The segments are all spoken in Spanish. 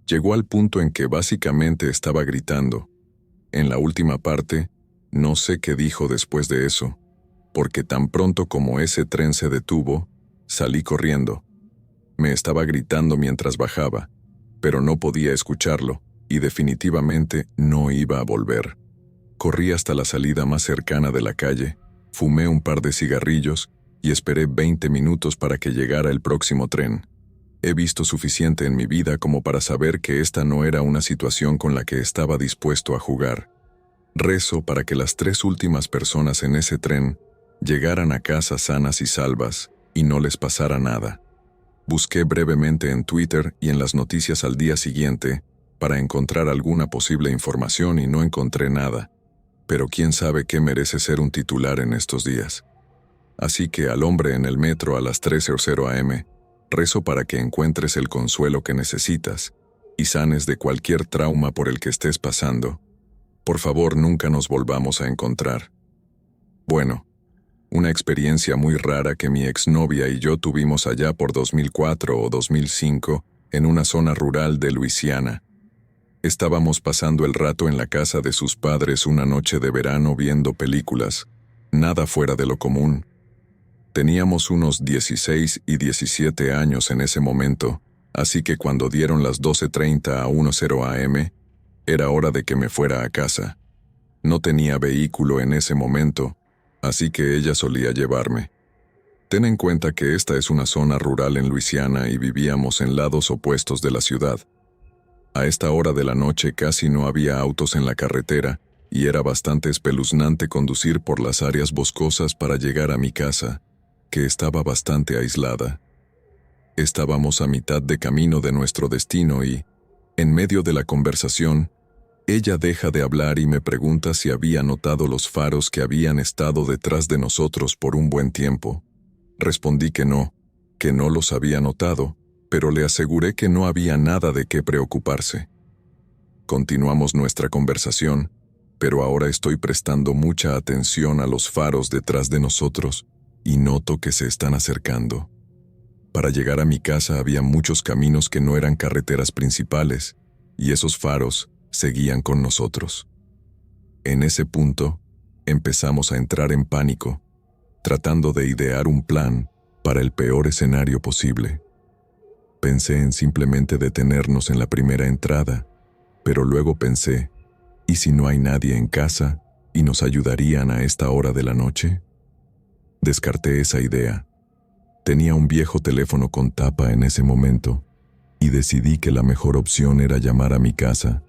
Llegó al punto en que básicamente estaba gritando. En la última parte, no sé qué dijo después de eso, porque tan pronto como ese tren se detuvo, salí corriendo. Me estaba gritando mientras bajaba, pero no podía escucharlo, y definitivamente no iba a volver. Corrí hasta la salida más cercana de la calle, fumé un par de cigarrillos y esperé 20 minutos para que llegara el próximo tren. He visto suficiente en mi vida como para saber que esta no era una situación con la que estaba dispuesto a jugar. Rezo para que las 3 últimas personas en ese tren llegaran a casa sanas y salvas y no les pasara nada. Busqué brevemente en Twitter y en las noticias al día siguiente para encontrar alguna posible información y no encontré nada, pero quién sabe qué merece ser un titular en estos días. Así que al hombre en el metro a las 13:00 am, rezo para que encuentres el consuelo que necesitas y sanes de cualquier trauma por el que estés pasando. Por favor, nunca nos volvamos a encontrar. Bueno, una experiencia muy rara que mi exnovia y yo tuvimos allá por 2004 o 2005 en una zona rural de Luisiana. Estábamos pasando el rato en la casa de sus padres una noche de verano viendo películas, nada fuera de lo común. Teníamos unos 16 y 17 años en ese momento, así que cuando dieron las 12:30 a 10:00 am, era hora de que me fuera a casa. No tenía vehículo en ese momento, así que ella solía llevarme. Ten en cuenta que esta es una zona rural en Luisiana y vivíamos en lados opuestos de la ciudad. A esta hora de la noche casi no había autos en la carretera y era bastante espeluznante conducir por las áreas boscosas para llegar a mi casa, que estaba bastante aislada. Estábamos a mitad de camino de nuestro destino y, en medio de la conversación, ella deja de hablar y me pregunta si había notado los faros que habían estado detrás de nosotros por un buen tiempo. Respondí que no los había notado, pero le aseguré que no había nada de qué preocuparse. Continuamos nuestra conversación, pero ahora estoy prestando mucha atención a los faros detrás de nosotros y noto que se están acercando. Para llegar a mi casa había muchos caminos que no eran carreteras principales, y esos faros seguían con nosotros. En ese punto, empezamos a entrar en pánico, tratando de idear un plan para el peor escenario posible. Pensé en simplemente detenernos en la primera entrada, pero luego pensé, ¿y si no hay nadie en casa y nos ayudarían a esta hora de la noche? Descarté esa idea. Tenía un viejo teléfono con tapa en ese momento y decidí que la mejor opción era llamar a mi casa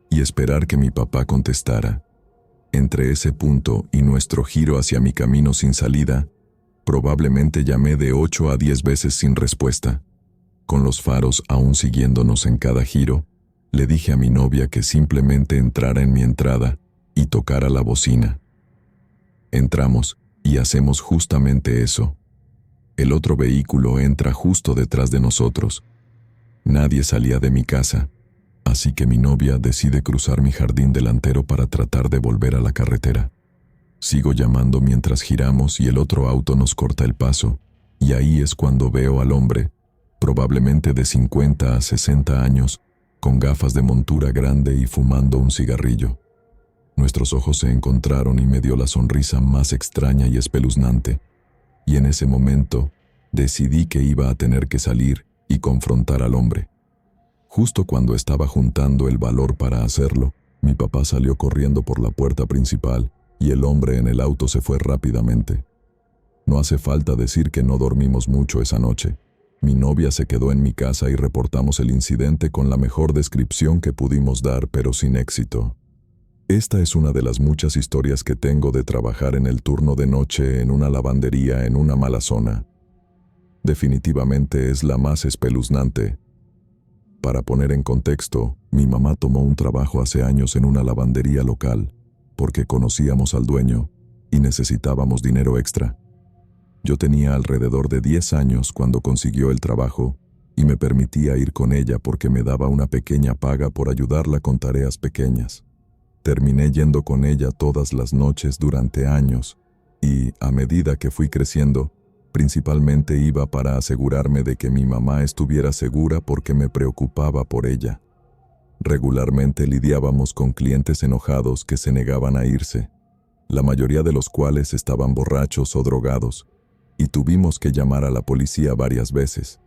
y esperar que mi papá contestara. Entre ese punto y nuestro giro hacia mi camino sin salida, probablemente llamé de 8 a 10 veces sin respuesta. Con los faros aún siguiéndonos en cada giro, le dije a mi novia que simplemente entrara en mi entrada y tocara la bocina. Entramos y hacemos justamente eso. El otro vehículo entra justo detrás de nosotros. Nadie salía de mi casa, así que mi novia decide cruzar mi jardín delantero para tratar de volver a la carretera. Sigo llamando mientras giramos y el otro auto nos corta el paso, y ahí es cuando veo al hombre, probablemente de 50 a 60 años, con gafas de montura grande y fumando un cigarrillo. Nuestros ojos se encontraron y me dio la sonrisa más extraña y espeluznante, y en ese momento decidí que iba a tener que salir y confrontar al hombre. Justo cuando estaba juntando el valor para hacerlo, mi papá salió corriendo por la puerta principal y el hombre en el auto se fue rápidamente. No hace falta decir que no dormimos mucho esa noche. Mi novia se quedó en mi casa y reportamos el incidente con la mejor descripción que pudimos dar, pero sin éxito. Esta es una de las muchas historias que tengo de trabajar en el turno de noche en una lavandería en una mala zona. Definitivamente es la más espeluznante. Para poner en contexto, mi mamá tomó un trabajo hace años en una lavandería local, porque conocíamos al dueño y necesitábamos dinero extra. Yo tenía alrededor de 10 años cuando consiguió el trabajo y me permitía ir con ella porque me daba una pequeña paga por ayudarla con tareas pequeñas. Terminé yendo con ella todas las noches durante años y, a medida que fui creciendo, Principalmente iba para asegurarme de que mi mamá estuviera segura porque me preocupaba por ella. Regularmente lidiábamos con clientes enojados que se negaban a irse, la mayoría de los cuales estaban borrachos o drogados, y tuvimos que llamar a la policía varias veces.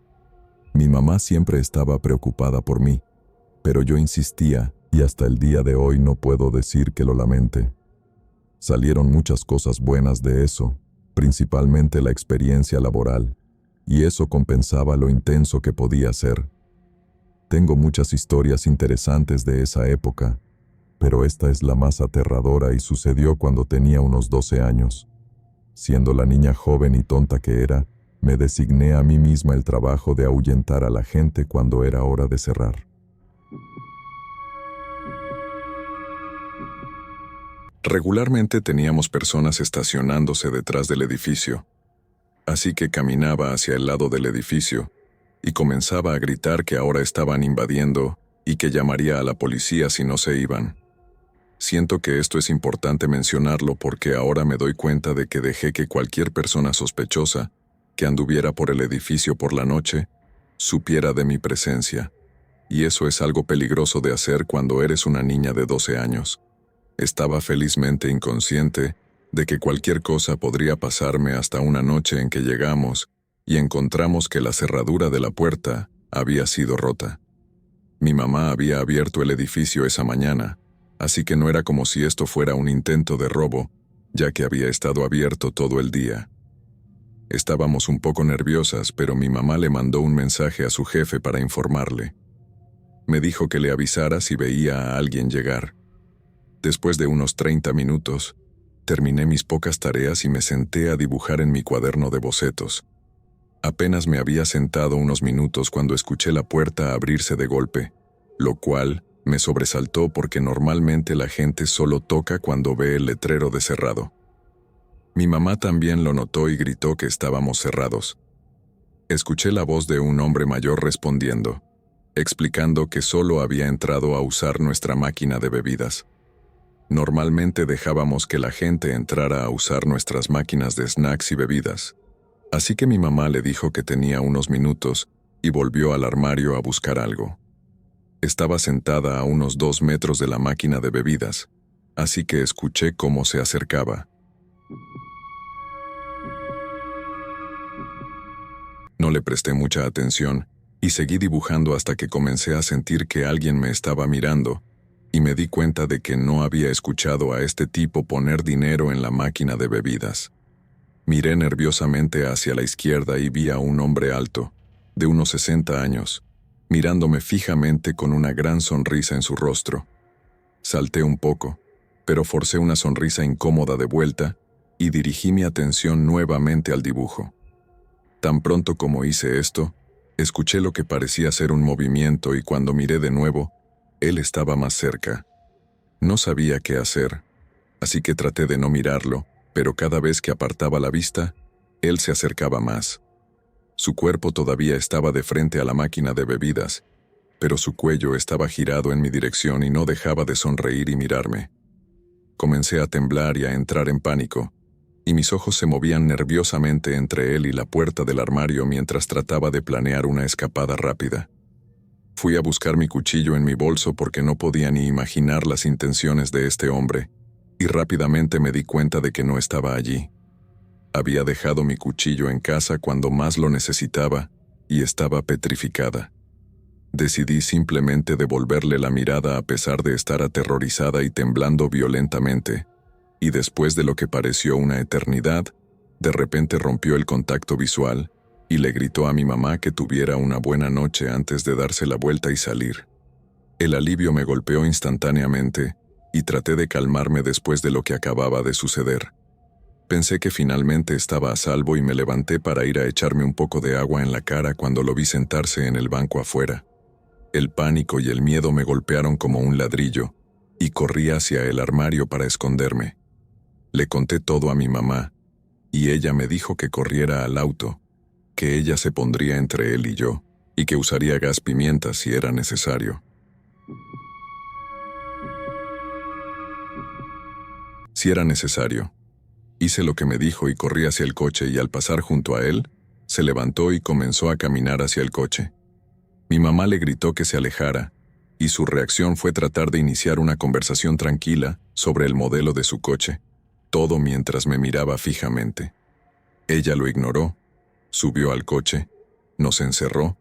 Mi mamá siempre estaba preocupada por mí, pero yo insistía y hasta el día de hoy no puedo decir que lo lamente. Salieron muchas cosas buenas de eso, principalmente la experiencia laboral, y eso compensaba lo intenso que podía ser. Tengo muchas historias interesantes de esa época, pero esta es la más aterradora y sucedió cuando tenía unos 12 años. Siendo la niña joven y tonta que era, me designé a mí misma el trabajo de ahuyentar a la gente cuando era hora de cerrar. Regularmente teníamos personas estacionándose detrás del edificio, así que caminaba hacia el lado del edificio y comenzaba a gritar que ahora estaban invadiendo y que llamaría a la policía si no se iban. Siento que esto es importante mencionarlo porque ahora me doy cuenta de que dejé que cualquier persona sospechosa que anduviera por el edificio por la noche supiera de mi presencia, y eso es algo peligroso de hacer cuando eres una niña de 12 años. Estaba felizmente inconsciente de que cualquier cosa podría pasarme hasta una noche en que llegamos y encontramos que la cerradura de la puerta había sido rota. Mi mamá había abierto el edificio esa mañana, así que no era como si esto fuera un intento de robo, ya que había estado abierto todo el día. Estábamos un poco nerviosas, pero mi mamá le mandó un mensaje a su jefe para informarle. Me dijo que le avisara si veía a alguien llegar. Después de unos 30 minutos, terminé mis pocas tareas y me senté a dibujar en mi cuaderno de bocetos. Apenas me había sentado unos minutos cuando escuché la puerta abrirse de golpe, lo cual me sobresaltó porque normalmente la gente solo toca cuando ve el letrero de cerrado. Mi mamá también lo notó y gritó que estábamos cerrados. Escuché la voz de un hombre mayor respondiendo, explicando que solo había entrado a usar nuestra máquina de bebidas. Normalmente dejábamos que la gente entrara a usar nuestras máquinas de snacks y bebidas. Así que mi mamá le dijo que tenía unos minutos y volvió al armario a buscar algo. Estaba sentada a unos 2 metros de la máquina de bebidas, así que escuché cómo se acercaba. No le presté mucha atención y seguí dibujando hasta que comencé a sentir que alguien me estaba mirando y me di cuenta de que no había escuchado a este tipo poner dinero en la máquina de bebidas. Miré nerviosamente hacia la izquierda y vi a un hombre alto, de unos 60 años, mirándome fijamente con una gran sonrisa en su rostro. Salté un poco, pero forcé una sonrisa incómoda de vuelta y dirigí mi atención nuevamente al dibujo. Tan pronto como hice esto, escuché lo que parecía ser un movimiento y cuando miré de nuevo, él estaba más cerca. No sabía qué hacer, así que traté de no mirarlo, pero cada vez que apartaba la vista, él se acercaba más. Su cuerpo todavía estaba de frente a la máquina de bebidas, pero su cuello estaba girado en mi dirección y no dejaba de sonreír y mirarme. Comencé a temblar y a entrar en pánico, y mis ojos se movían nerviosamente entre él y la puerta del armario mientras trataba de planear una escapada rápida. Fui a buscar mi cuchillo en mi bolso porque no podía ni imaginar las intenciones de este hombre, y rápidamente me di cuenta de que no estaba allí. Había dejado mi cuchillo en casa cuando más lo necesitaba y estaba petrificada. Decidí simplemente devolverle la mirada a pesar de estar aterrorizada y temblando violentamente, y después de lo que pareció una eternidad, de repente rompió el contacto visual y le gritó a mi mamá que tuviera una buena noche antes de darse la vuelta y salir. El alivio me golpeó instantáneamente y traté de calmarme después de lo que acababa de suceder. Pensé que finalmente estaba a salvo y me levanté para ir a echarme un poco de agua en la cara cuando lo vi sentarse en el banco afuera. El pánico y el miedo me golpearon como un ladrillo y corrí hacia el armario para esconderme. Le conté todo a mi mamá y ella me dijo que corriera al auto, que ella se pondría entre él y yo, y que usaría gas pimienta si era necesario. Si era necesario. Hice lo que me dijo y corrí hacia el coche y al pasar junto a él, se levantó y comenzó a caminar hacia el coche. Mi mamá le gritó que se alejara, y su reacción fue tratar de iniciar una conversación tranquila sobre el modelo de su coche, todo mientras me miraba fijamente. Ella lo ignoró, subió al coche, nos encerró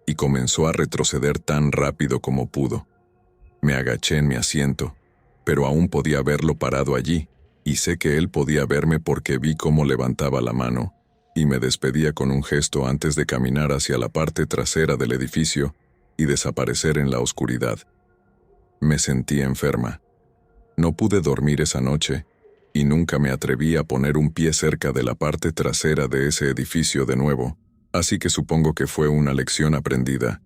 y comenzó a retroceder tan rápido como pudo. Me agaché en mi asiento, pero aún podía verlo parado allí, y sé que él podía verme porque vi cómo levantaba la mano y me despedía con un gesto antes de caminar hacia la parte trasera del edificio y desaparecer en la oscuridad. Me sentí enferma. No pude dormir esa noche, y nunca me atreví a poner un pie cerca de la parte trasera de ese edificio de nuevo, así que supongo que fue una lección aprendida.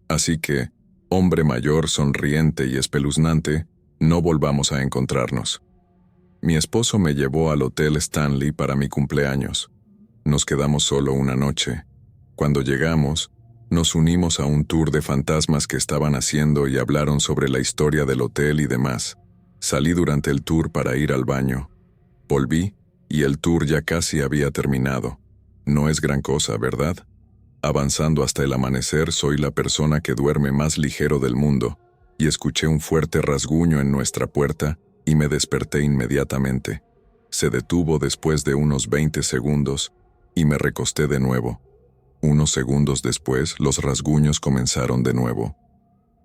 Así que, hombre mayor, sonriente y espeluznante, no volvamos a encontrarnos. Mi esposo me llevó al Hotel Stanley para mi cumpleaños. Nos quedamos solo una noche. Cuando llegamos, nos unimos a un tour de fantasmas que estaban haciendo y hablaron sobre la historia del hotel y demás. Salí durante el tour para ir al baño. Volví, y el tour ya casi había terminado. No es gran cosa, ¿verdad? Avanzando hasta el amanecer, soy la persona que duerme más ligero del mundo, y escuché un fuerte rasguño en nuestra puerta, y me desperté inmediatamente. Se detuvo después de unos 20 segundos, y me recosté de nuevo. Unos segundos después, los rasguños comenzaron de nuevo.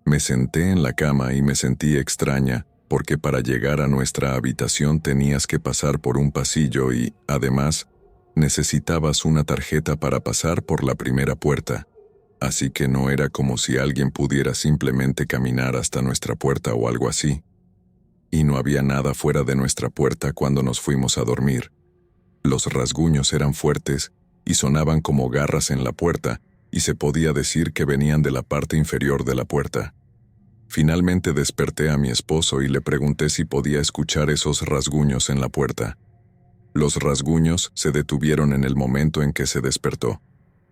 Me senté en la cama y me sentí extraña, porque para llegar a nuestra habitación tenías que pasar por un pasillo y, además, necesitabas una tarjeta para pasar por la primera puerta. Así que no era como si alguien pudiera simplemente caminar hasta nuestra puerta o algo así. Y no había nada fuera de nuestra puerta cuando nos fuimos a dormir. Los rasguños eran fuertes y sonaban como garras en la puerta, y se podía decir que venían de la parte inferior de la puerta. Finalmente desperté a mi esposo y le pregunté si podía escuchar esos rasguños en la puerta. Los rasguños se detuvieron en el momento en que se despertó.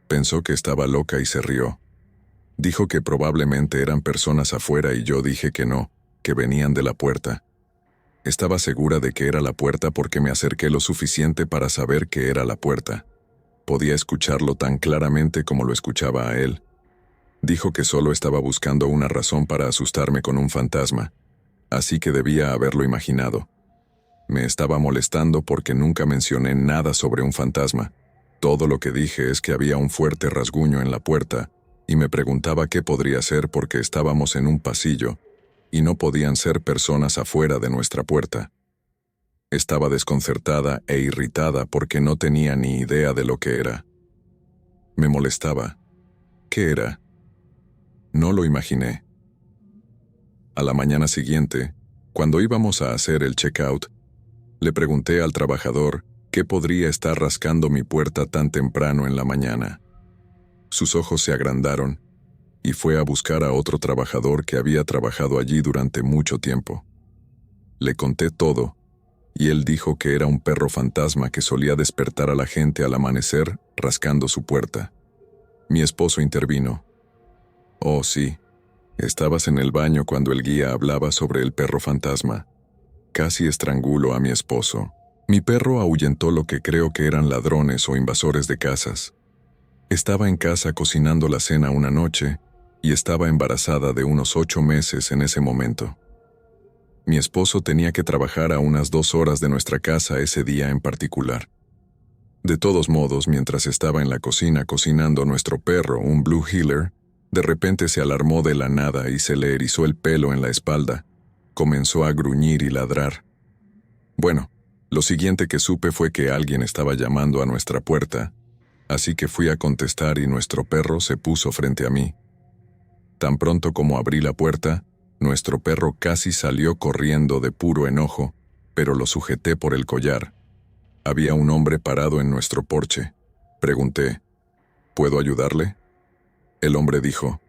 Pensó que estaba loca y se rió. Dijo que probablemente eran personas afuera y yo dije que no, que venían de la puerta. Estaba segura de que era la puerta porque me acerqué lo suficiente para saber que era la puerta. Podía escucharlo tan claramente como lo escuchaba a él. Dijo que solo estaba buscando una razón para asustarme con un fantasma, así que debía haberlo imaginado. Me estaba molestando porque nunca mencioné nada sobre un fantasma. Todo lo que dije es que había un fuerte rasguño en la puerta, y me preguntaba qué podría ser porque estábamos en un pasillo, y no podían ser personas afuera de nuestra puerta. Estaba desconcertada e irritada porque no tenía ni idea de lo que era. Me molestaba. ¿Qué era? No lo imaginé. A la mañana siguiente, cuando íbamos a hacer el checkout, le pregunté al trabajador qué podría estar rascando mi puerta tan temprano en la mañana. Sus ojos se agrandaron y fue a buscar a otro trabajador que había trabajado allí durante mucho tiempo. Le conté todo, y él dijo que era un perro fantasma que solía despertar a la gente al amanecer rascando su puerta. Mi esposo intervino. Oh, sí, estabas en el baño cuando el guía hablaba sobre el perro fantasma. Casi estrangulo a mi esposo. Mi perro ahuyentó lo que creo que eran ladrones o invasores de casas. Estaba en casa cocinando la cena una noche, y estaba embarazada de unos 8 meses en ese momento. Mi esposo tenía que trabajar a unas 2 horas de nuestra casa ese día en particular. De todos modos, mientras estaba en la cocina cocinando, nuestro perro, un Blue Heeler, de repente se alarmó de la nada y se le erizó el pelo en la espalda. Comenzó a gruñir y ladrar. Bueno, lo siguiente que supe fue que alguien estaba llamando a nuestra puerta, así que fui a contestar y nuestro perro se puso frente a mí. Tan pronto como abrí la puerta, nuestro perro casi salió corriendo de puro enojo, pero lo sujeté por el collar. Había un hombre parado en nuestro porche. Pregunté, ¿puedo ayudarle? El hombre dijo,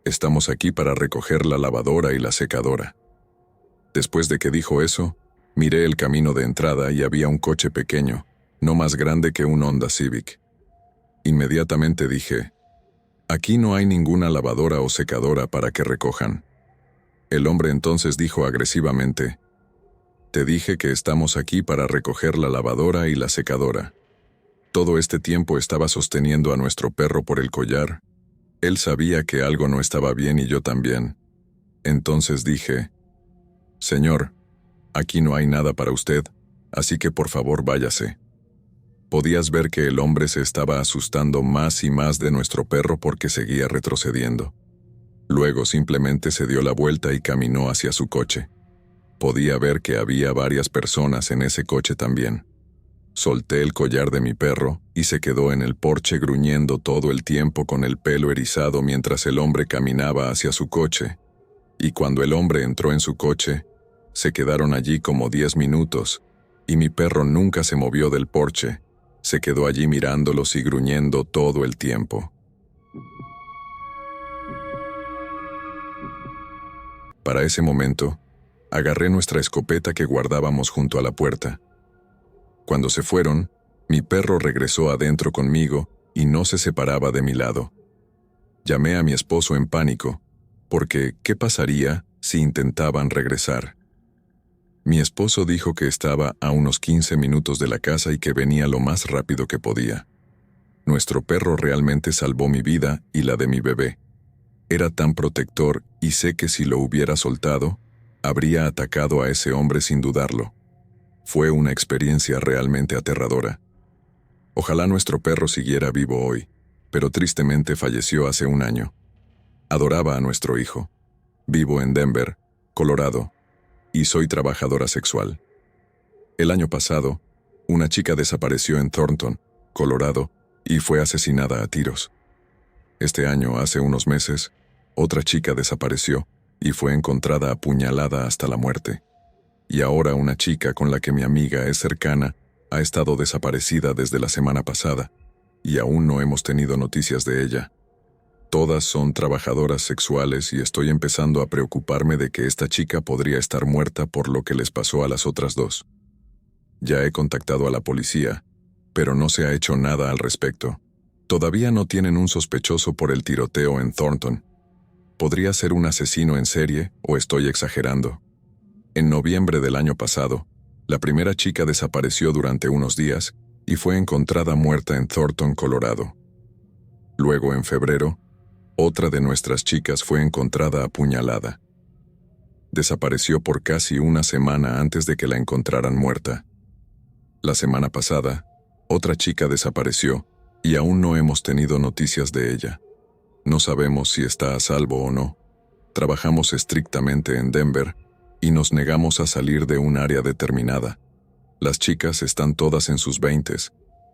estamos aquí para recoger la lavadora y la secadora. Después de que dijo eso, miré el camino de entrada y había un coche pequeño, no más grande que un Honda Civic. Inmediatamente dije, aquí no hay ninguna lavadora o secadora para que recojan. El hombre entonces dijo agresivamente, Te dije que estamos aquí para recoger la lavadora y la secadora. Todo este tiempo estaba sosteniendo a nuestro perro por el collar. Él sabía que algo no estaba bien y yo también. Entonces dije, Señor, aquí no hay nada para usted, así que por favor váyase. Podías ver que el hombre se estaba asustando más y más de nuestro perro porque seguía retrocediendo. Luego simplemente se dio la vuelta y caminó hacia su coche. Podía ver que había varias personas en ese coche también. Solté el collar de mi perro y se quedó en el porche gruñendo todo el tiempo con el pelo erizado mientras el hombre caminaba hacia su coche. Y cuando el hombre entró en su coche, se quedaron allí como 10 minutos, y mi perro nunca se movió del porche. Se quedó allí mirándolos y gruñendo todo el tiempo. Para ese momento, agarré nuestra escopeta que guardábamos junto a la puerta. Cuando se fueron, mi perro regresó adentro conmigo y no se separaba de mi lado. Llamé a mi esposo en pánico, porque ¿qué pasaría si intentaban regresar? Mi esposo dijo que estaba a unos 15 minutos de la casa y que venía lo más rápido que podía. Nuestro perro realmente salvó mi vida y la de mi bebé. Era tan protector y sé que si lo hubiera soltado, habría atacado a ese hombre sin dudarlo. Fue una experiencia realmente aterradora. Ojalá nuestro perro siguiera vivo hoy, pero tristemente falleció hace un año. Adoraba a nuestro hijo. Vivo en Denver, Colorado, y soy trabajadora sexual. El año pasado, una chica desapareció en Thornton, Colorado, y fue asesinada a tiros. Este año, hace unos meses, otra chica desapareció y fue encontrada apuñalada hasta la muerte. Y ahora una chica con la que mi amiga es cercana ha estado desaparecida desde la semana pasada, y aún no hemos tenido noticias de ella. Todas son trabajadoras sexuales y estoy empezando a preocuparme de que esta chica podría estar muerta por lo que les pasó a las otras dos. Ya he contactado a la policía, pero no se ha hecho nada al respecto. Todavía no tienen un sospechoso por el tiroteo en Thornton. ¿Podría ser un asesino en serie o estoy exagerando? En noviembre del año pasado, la primera chica desapareció durante unos días y fue encontrada muerta en Thornton, Colorado. Luego, en febrero, otra de nuestras chicas fue encontrada apuñalada. Desapareció por casi una semana antes de que la encontraran muerta. La semana pasada, otra chica desapareció y aún no hemos tenido noticias de ella. No sabemos si está a salvo o no. Trabajamos estrictamente en Denver y nos negamos a salir de un área determinada. Las chicas están todas en sus 20s,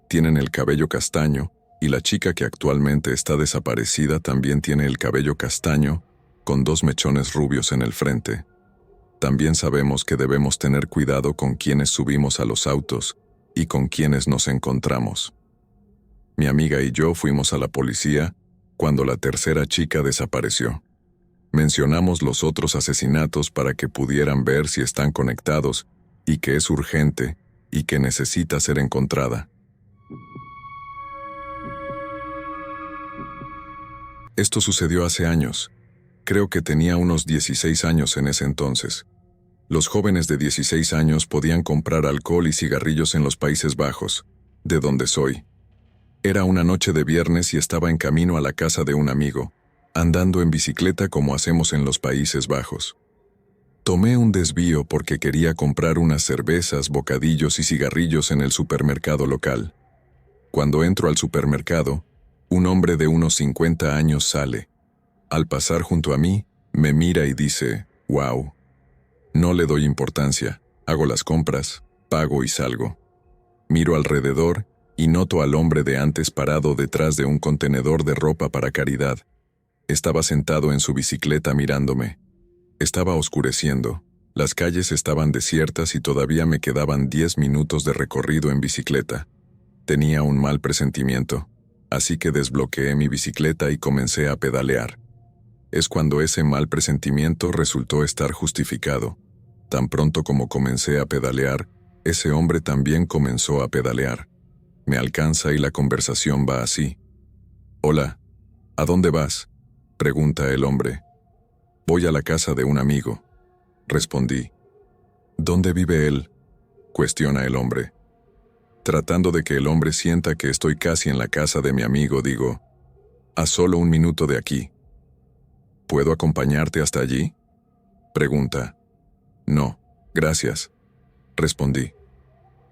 tienen el cabello castaño, y la chica que actualmente está desaparecida también tiene el cabello castaño, con 2 mechones rubios en el frente. También sabemos que debemos tener cuidado con quienes subimos a los autos y con quienes nos encontramos. Mi amiga y yo fuimos a la policía cuando la tercera chica desapareció. Mencionamos los otros asesinatos para que pudieran ver si están conectados y que es urgente y que necesita ser encontrada. Esto sucedió hace años. Creo que tenía unos 16 años en ese entonces. Los jóvenes de 16 años podían comprar alcohol y cigarrillos en los Países Bajos, de donde soy. Era una noche de viernes y estaba en camino a la casa de un amigo, andando en bicicleta como hacemos en los Países Bajos. Tomé un desvío porque quería comprar unas cervezas, bocadillos y cigarrillos en el supermercado local. Cuando entro al supermercado, un hombre de unos 50 años sale. Al pasar junto a mí, me mira y dice, «Wow». No le doy importancia, hago las compras, pago y salgo. Miro alrededor y noto al hombre de antes parado detrás de un contenedor de ropa para caridad. Estaba sentado en su bicicleta mirándome. Estaba oscureciendo, las calles estaban desiertas y todavía me quedaban 10 minutos de recorrido en bicicleta. Tenía un mal presentimiento, así que desbloqueé mi bicicleta y comencé a pedalear. Es cuando ese mal presentimiento resultó estar justificado. Tan pronto como comencé a pedalear, ese hombre también comenzó a pedalear. Me alcanza y la conversación va así. «Hola, ¿a dónde vas?», pregunta el hombre. «Voy a la casa de un amigo», respondí. ¿Dónde vive él?, cuestiona el hombre. Tratando de que el hombre sienta que estoy casi en la casa de mi amigo, digo, a solo 1 minuto de aquí. ¿Puedo acompañarte hasta allí?, pregunta. No, gracias, respondí.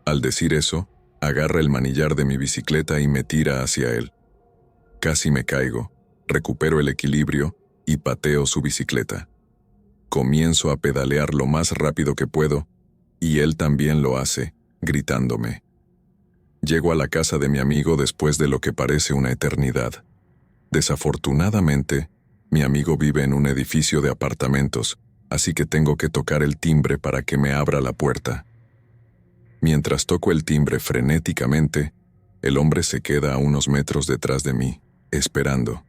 Al decir eso, agarra el manillar de mi bicicleta y me tira hacia él. Casi me caigo, recupero el equilibrio y pateo su bicicleta. Comienzo a pedalear lo más rápido que puedo, y él también lo hace, gritándome. Llego a la casa de mi amigo después de lo que parece una eternidad. Desafortunadamente, mi amigo vive en un edificio de apartamentos, así que tengo que tocar el timbre para que me abra la puerta. Mientras toco el timbre frenéticamente, el hombre se queda a unos metros detrás de mí, esperando.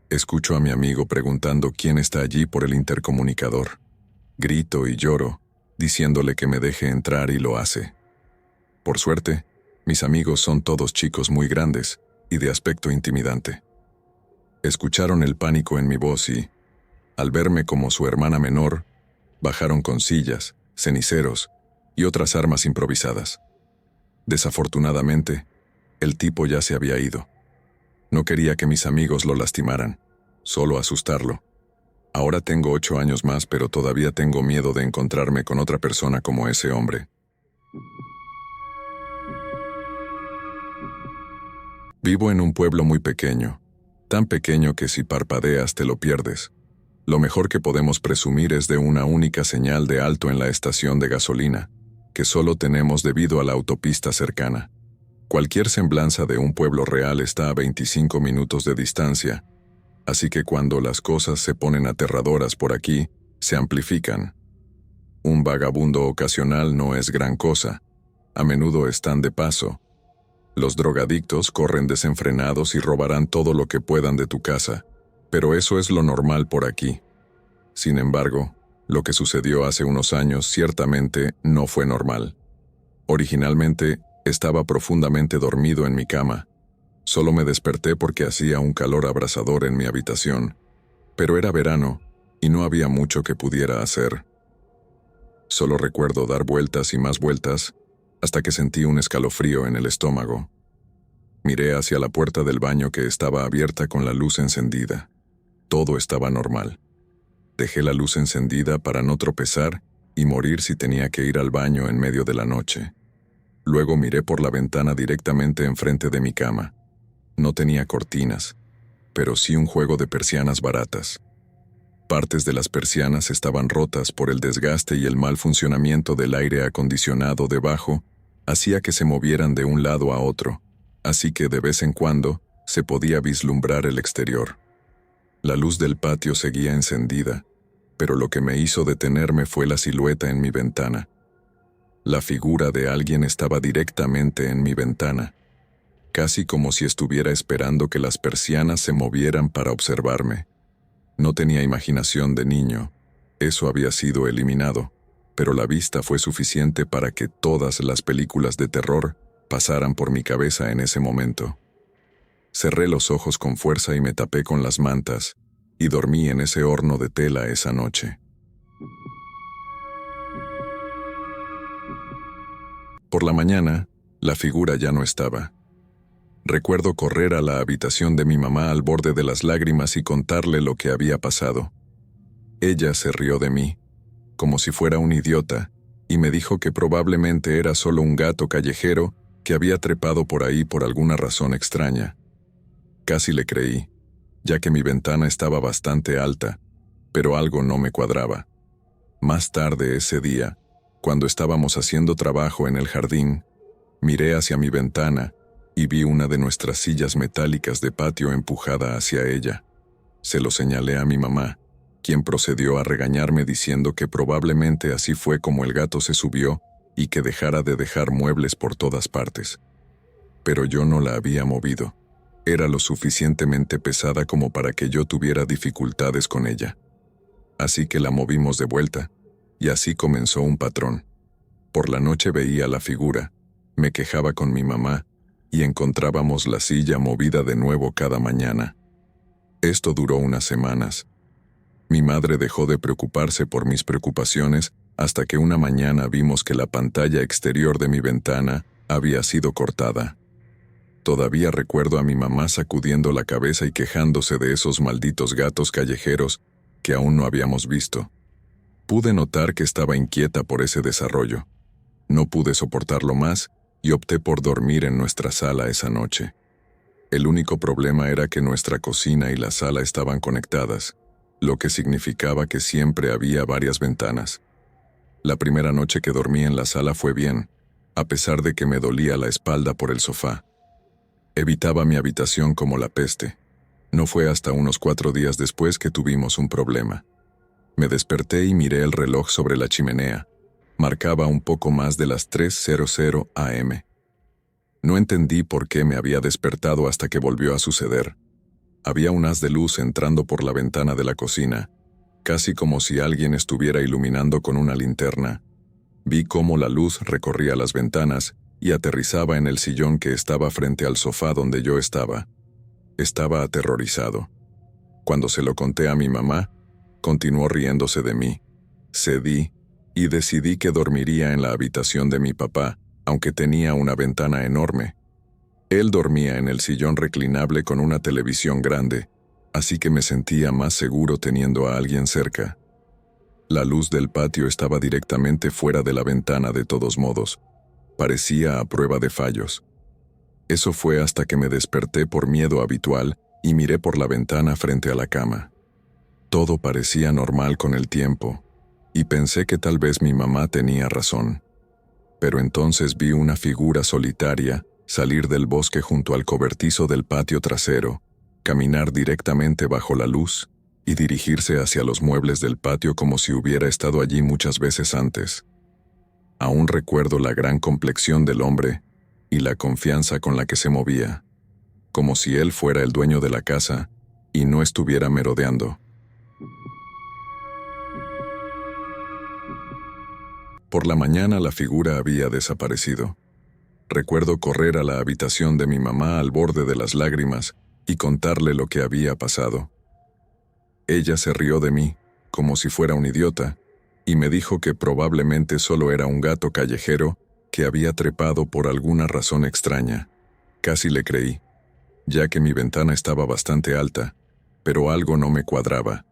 Escucho a mi amigo preguntando quién está allí por el intercomunicador. Grito y lloro, diciéndole que me deje entrar y lo hace. Por suerte, mis amigos son todos chicos muy grandes y de aspecto intimidante. Escucharon el pánico en mi voz y, al verme como su hermana menor, bajaron con sillas, ceniceros y otras armas improvisadas. Desafortunadamente, el tipo ya se había ido. No quería que mis amigos lo lastimaran, solo asustarlo. Ahora tengo 8 años más, pero todavía tengo miedo de encontrarme con otra persona como ese hombre. Vivo en un pueblo muy pequeño, tan pequeño que si parpadeas te lo pierdes. Lo mejor que podemos presumir es de una única señal de alto en la estación de gasolina, que solo tenemos debido a la autopista cercana. Cualquier semblanza de un pueblo real está a 25 minutos de distancia, así que cuando las cosas se ponen aterradoras por aquí, se amplifican. Un vagabundo ocasional no es gran cosa, a menudo están de paso. Los drogadictos corren desenfrenados y robarán todo lo que puedan de tu casa, pero eso es lo normal por aquí. Sin embargo, lo que sucedió hace unos años ciertamente no fue normal. Originalmente, estaba profundamente dormido en mi cama. Solo me desperté porque hacía un calor abrasador en mi habitación, pero era verano y no había mucho que pudiera hacer. Solo recuerdo dar vueltas y más vueltas hasta que sentí un escalofrío en el estómago. Miré hacia la puerta del baño que estaba abierta con la luz encendida. Todo estaba normal. Dejé la luz encendida para no tropezar y morir si tenía que ir al baño en medio de la noche. Luego miré por la ventana directamente enfrente de mi cama. No tenía cortinas, pero sí un juego de persianas baratas. Partes de las persianas estaban rotas por el desgaste y el mal funcionamiento del aire acondicionado debajo hacía que se movieran de un lado a otro, así que de vez en cuando se podía vislumbrar el exterior. La luz del patio seguía encendida, pero lo que me hizo detenerme fue la silueta en mi ventana. La figura de alguien estaba directamente en mi ventana, casi como si estuviera esperando que las persianas se movieran para observarme. No tenía imaginación de niño, eso había sido eliminado, pero la vista fue suficiente para que todas las películas de terror pasaran por mi cabeza en ese momento. Cerré los ojos con fuerza y me tapé con las mantas, y dormí en ese horno de tela esa noche. Por la mañana, la figura ya no estaba. Recuerdo correr a la habitación de mi mamá al borde de las lágrimas y contarle lo que había pasado. Ella se rió de mí, como si fuera un idiota, y me dijo que probablemente era solo un gato callejero que había trepado por ahí por alguna razón extraña. Casi le creí, ya que mi ventana estaba bastante alta, pero algo no me cuadraba. Más tarde ese día, cuando estábamos haciendo trabajo en el jardín, miré hacia mi ventana y vi una de nuestras sillas metálicas de patio empujada hacia ella. Se lo señalé a mi mamá, quien procedió a regañarme diciendo que probablemente así fue como el gato se subió y que dejara de dejar muebles por todas partes. Pero yo no la había movido. Era lo suficientemente pesada como para que yo tuviera dificultades con ella. Así que la movimos de vuelta, y así comenzó un patrón. Por la noche veía la figura, me quejaba con mi mamá, y encontrábamos la silla movida de nuevo cada mañana. Esto duró unas semanas. Mi madre dejó de preocuparse por mis preocupaciones hasta que una mañana vimos que la pantalla exterior de mi ventana había sido cortada. Todavía recuerdo a mi mamá sacudiendo la cabeza y quejándose de esos malditos gatos callejeros que aún no habíamos visto. Pude notar que estaba inquieta por ese desarrollo. No pude soportarlo más y opté por dormir en nuestra sala esa noche. El único problema era que nuestra cocina y la sala estaban conectadas, lo que significaba que siempre había varias ventanas. La primera noche que dormí en la sala fue bien, a pesar de que me dolía la espalda por el sofá. Evitaba mi habitación como la peste. No fue hasta unos 4 días después que tuvimos un problema. Me desperté y miré el reloj sobre la chimenea. Marcaba un poco más de las 3:00 am. No entendí por qué me había despertado hasta que volvió a suceder. Había un haz de luz entrando por la ventana de la cocina, casi como si alguien estuviera iluminando con una linterna. Vi cómo la luz recorría las ventanas y aterrizaba en el sillón que estaba frente al sofá donde yo estaba. Estaba aterrorizado. Cuando se lo conté a mi mamá, continuó riéndose de mí. Cedí y decidí que dormiría en la habitación de mi papá, aunque tenía una ventana enorme. Él dormía en el sillón reclinable con una televisión grande, así que me sentía más seguro teniendo a alguien cerca. La luz del patio estaba directamente fuera de la ventana de todos modos. Parecía a prueba de fallos. Eso fue hasta que me desperté por miedo habitual y miré por la ventana frente a la cama. Todo parecía normal con el tiempo, y pensé que tal vez mi mamá tenía razón. Pero entonces vi una figura solitaria salir del bosque junto al cobertizo del patio trasero, caminar directamente bajo la luz y dirigirse hacia los muebles del patio como si hubiera estado allí muchas veces antes. Aún recuerdo la gran complexión del hombre y la confianza con la que se movía, como si él fuera el dueño de la casa y no estuviera merodeando. Por la mañana la figura había desaparecido. Recuerdo correr a la habitación de mi mamá al borde de las lágrimas y contarle lo que había pasado. Ella se rió de mí, como si fuera un idiota, y me dijo que probablemente solo era un gato callejero que había trepado por alguna razón extraña. Casi le creí, ya que mi ventana estaba bastante alta, pero algo no me cuadraba.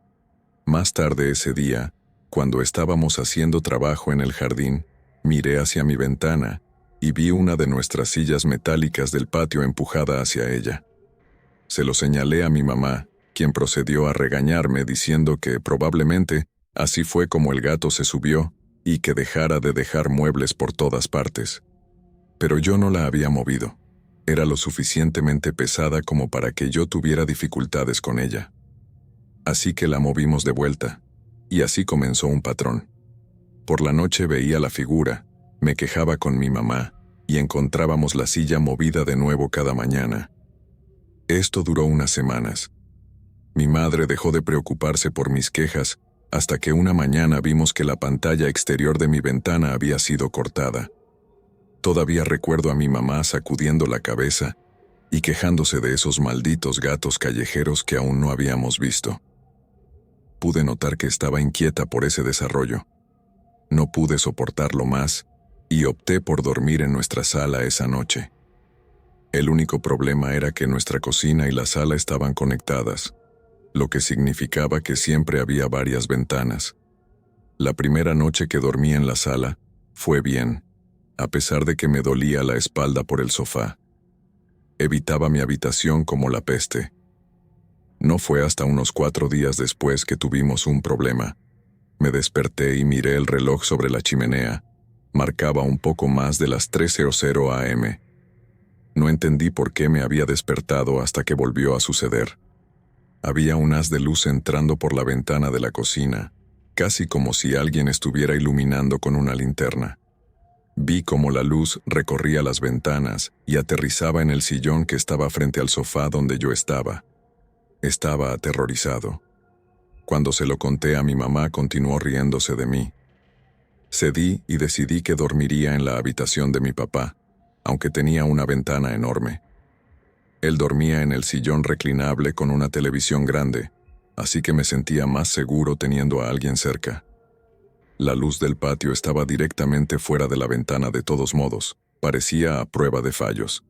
Más tarde ese día, cuando estábamos haciendo trabajo en el jardín, miré hacia mi ventana y vi una de nuestras sillas metálicas del patio empujada hacia ella. Se lo señalé a mi mamá, quien procedió a regañarme diciendo que probablemente así fue como el gato se subió y que dejara de dejar muebles por todas partes. Pero yo no la había movido. Era lo suficientemente pesada como para que yo tuviera dificultades con ella. Así que la movimos de vuelta, y así comenzó un patrón. Por la noche veía la figura, me quejaba con mi mamá, y encontrábamos la silla movida de nuevo cada mañana. Esto duró unas semanas. Mi madre dejó de preocuparse por mis quejas hasta que una mañana vimos que la pantalla exterior de mi ventana había sido cortada. Todavía recuerdo a mi mamá sacudiendo la cabeza y quejándose de esos malditos gatos callejeros que aún no habíamos visto. Pude notar que estaba inquieta por ese desarrollo. No pude soportarlo más y opté por dormir en nuestra sala esa noche. El único problema era que nuestra cocina y la sala estaban conectadas, lo que significaba que siempre había varias ventanas. La primera noche que dormí en la sala fue bien, a pesar de que me dolía la espalda por el sofá. Evitaba mi habitación como la peste. No fue hasta unos 4 días después que tuvimos un problema. Me desperté y miré el reloj sobre la chimenea. Marcaba un poco más de las 3:00 am. No entendí por qué me había despertado hasta que volvió a suceder. Había un haz de luz entrando por la ventana de la cocina, casi como si alguien estuviera iluminando con una linterna. Vi cómo la luz recorría las ventanas y aterrizaba en el sillón que estaba frente al sofá donde yo estaba. Estaba aterrorizado. Cuando se lo conté a mi mamá, continuó riéndose de mí. Cedí y decidí que dormiría en la habitación de mi papá, aunque tenía una ventana enorme. Él dormía en el sillón reclinable con una televisión grande, así que me sentía más seguro teniendo a alguien cerca. La luz del patio estaba directamente fuera de la ventana de todos modos, parecía a prueba de fallos.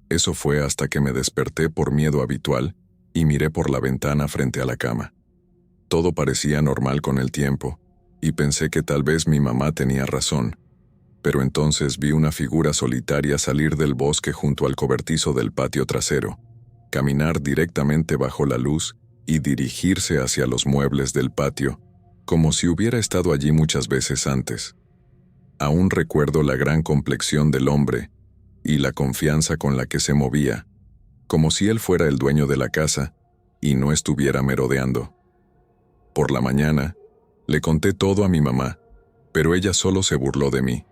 Eso fue hasta que me desperté por miedo habitual y miré por la ventana frente a la cama. Todo parecía normal con el tiempo, y pensé que tal vez mi mamá tenía razón, pero entonces vi una figura solitaria salir del bosque junto al cobertizo del patio trasero, caminar directamente bajo la luz y dirigirse hacia los muebles del patio, como si hubiera estado allí muchas veces antes. Aún recuerdo la gran complexión del hombre y la confianza con la que se movía, como si él fuera el dueño de la casa y no estuviera merodeando. Por la mañana, le conté todo a mi mamá, pero ella solo se burló de mí.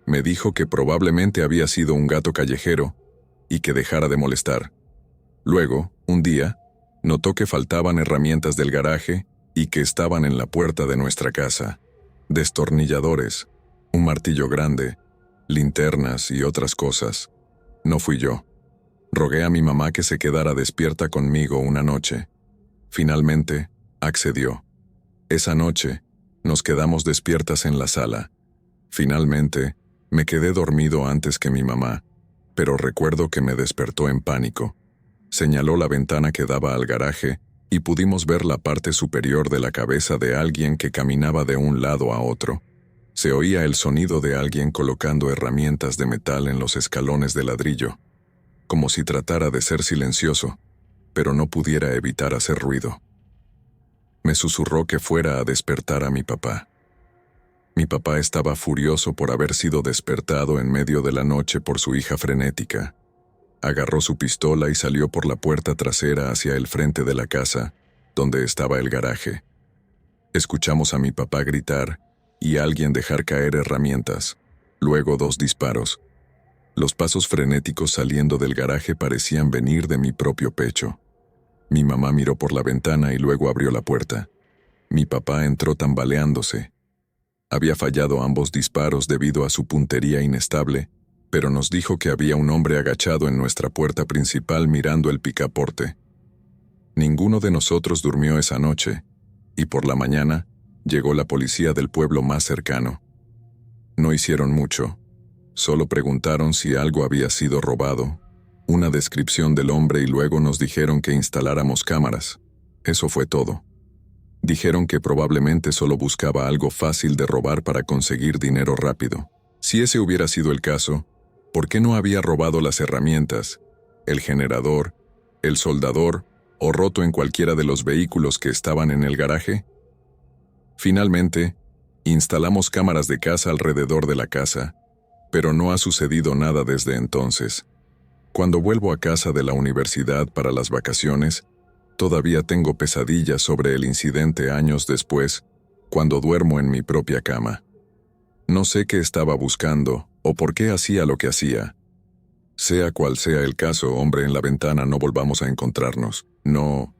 Me dijo que probablemente había sido un gato callejero y que dejara de molestar. Luego, un día, notó que faltaban herramientas del garaje y que estaban en la puerta de nuestra casa. Destornilladores, un martillo grande, linternas y otras cosas. No fui yo. Rogué a mi mamá que se quedara despierta conmigo una noche. Finalmente, accedió. Esa noche, nos quedamos despiertas en la sala. Finalmente, me quedé dormido antes que mi mamá, pero recuerdo que me despertó en pánico. Señaló la ventana que daba al garaje y pudimos ver la parte superior de la cabeza de alguien que caminaba de un lado a otro. Se oía el sonido de alguien colocando herramientas de metal en los escalones de ladrillo, como si tratara de ser silencioso, pero no pudiera evitar hacer ruido. Me susurró que fuera a despertar a mi papá. Mi papá estaba furioso por haber sido despertado en medio de la noche por su hija frenética. Agarró su pistola y salió por la puerta trasera hacia el frente de la casa, donde estaba el garaje. Escuchamos a mi papá gritar y a alguien dejar caer herramientas, luego 2 disparos. Los pasos frenéticos saliendo del garaje parecían venir de mi propio pecho. Mi mamá miró por la ventana y luego abrió la puerta. Mi papá entró tambaleándose. Había fallado ambos disparos debido a su puntería inestable, pero nos dijo que había un hombre agachado en nuestra puerta principal mirando el picaporte. Ninguno de nosotros durmió esa noche, y por la mañana llegó la policía del pueblo más cercano. No hicieron mucho, solo preguntaron si algo había sido robado, una descripción del hombre y luego nos dijeron que instaláramos cámaras. Eso fue todo. Dijeron que probablemente solo buscaba algo fácil de robar para conseguir dinero rápido. Si ese hubiera sido el caso, ¿por qué no había robado las herramientas, el generador, el soldador o roto en cualquiera de los vehículos que estaban en el garaje? Finalmente, instalamos cámaras de casa alrededor de la casa, pero no ha sucedido nada desde entonces. Cuando vuelvo a casa de la universidad para las vacaciones, todavía tengo pesadillas sobre el incidente años después, cuando duermo en mi propia cama. No sé qué estaba buscando o por qué hacía lo que hacía. Sea cual sea el caso, hombre en la ventana, no volvamos a encontrarnos. No,